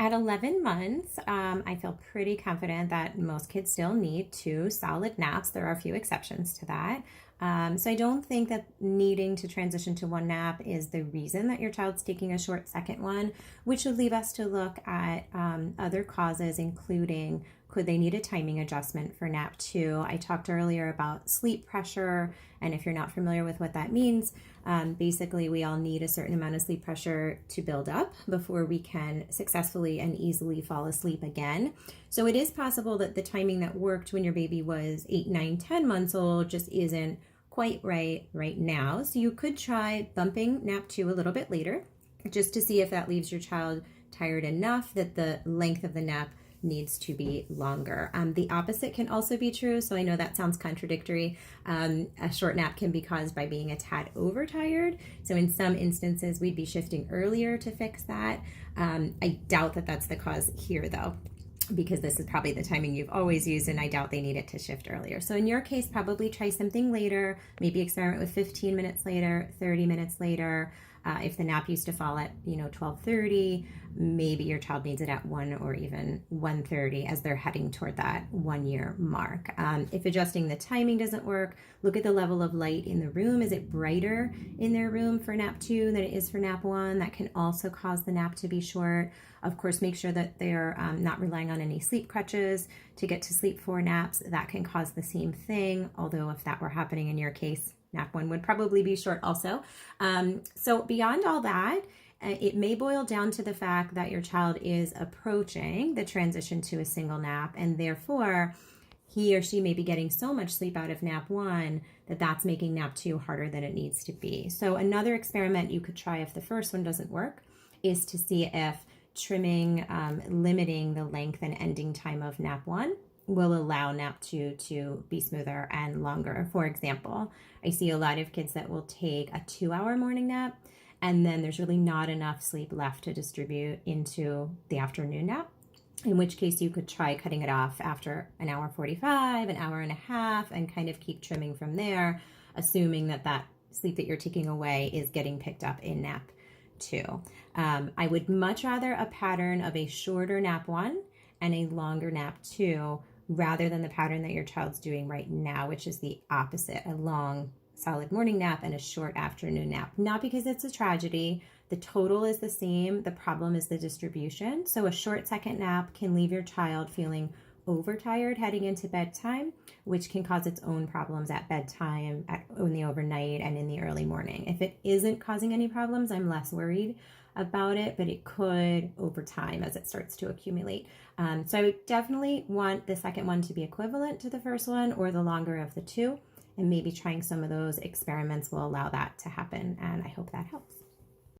At 11 months, I feel pretty confident that most kids still need 2 solid naps. There are a few exceptions to that. So I don't think that needing to transition to 1 nap is the reason that your child's taking a short second one, which would leave us to look at other causes, including could they need a timing adjustment for nap 2? I talked earlier about sleep pressure, and if you're not familiar with what that means, basically we all need a certain amount of sleep pressure to build up before we can successfully and easily fall asleep again. So it is possible that the timing that worked when your baby was 8, 9, 10 months old just isn't quite right now. So you could try bumping nap 2 a little bit later just to see if that leaves your child tired enough that the length of the nap needs to be longer. The opposite can also be true. So I know that sounds contradictory. A short nap can be caused by being a tad overtired. So in some instances, we'd be shifting earlier to fix that. I doubt that that's the cause here though, because this is probably the timing you've always used, and I doubt they need it to shift earlier. So in your case, probably try something later, maybe experiment with 15 minutes later, 30 minutes later. If the nap used to fall at 12:30, maybe your child needs it at 1 or even 1:30 as they're heading toward that 1 year mark. If adjusting the timing doesn't work, look at the level of light in the room. Is it brighter in their room for nap 2 than it is for nap 1? That can also cause the nap to be short. Of course, make sure that they're not relying on any sleep crutches to get to sleep for naps. That can cause the same thing, although if that were happening in your case, nap 1 would probably be short also. So beyond all that, it may boil down to the fact that your child is approaching the transition to a single nap, and therefore he or she may be getting so much sleep out of nap 1 that that's making nap 2 harder than it needs to be. So another experiment you could try if the first one doesn't work is to see if trimming, limiting the length and ending time of nap 1 will allow nap 2 to be smoother and longer. For example, I see a lot of kids that will take a 2-hour morning nap, and then there's really not enough sleep left to distribute into the afternoon nap, in which case you could try cutting it off after an hour 45, an hour and a half, and kind of keep trimming from there, assuming that that sleep that you're taking away is getting picked up in nap 2. I would much rather a pattern of a shorter nap 1 and a longer nap 2 rather than the pattern that your child's doing right now, which is the opposite, a long solid morning nap and a short afternoon nap. Not because it's a tragedy. The total is the same. The problem is the distribution. So a short second nap can leave your child feeling overtired heading into bedtime, which can cause its own problems at bedtime, in the overnight, and in the early morning. If it isn't causing any problems, I'm less worried about it, but it could over time as it starts to accumulate. So I would definitely want the second one to be equivalent to the first one or the longer of the two, and maybe trying some of those experiments will allow that to happen, and I hope that helps.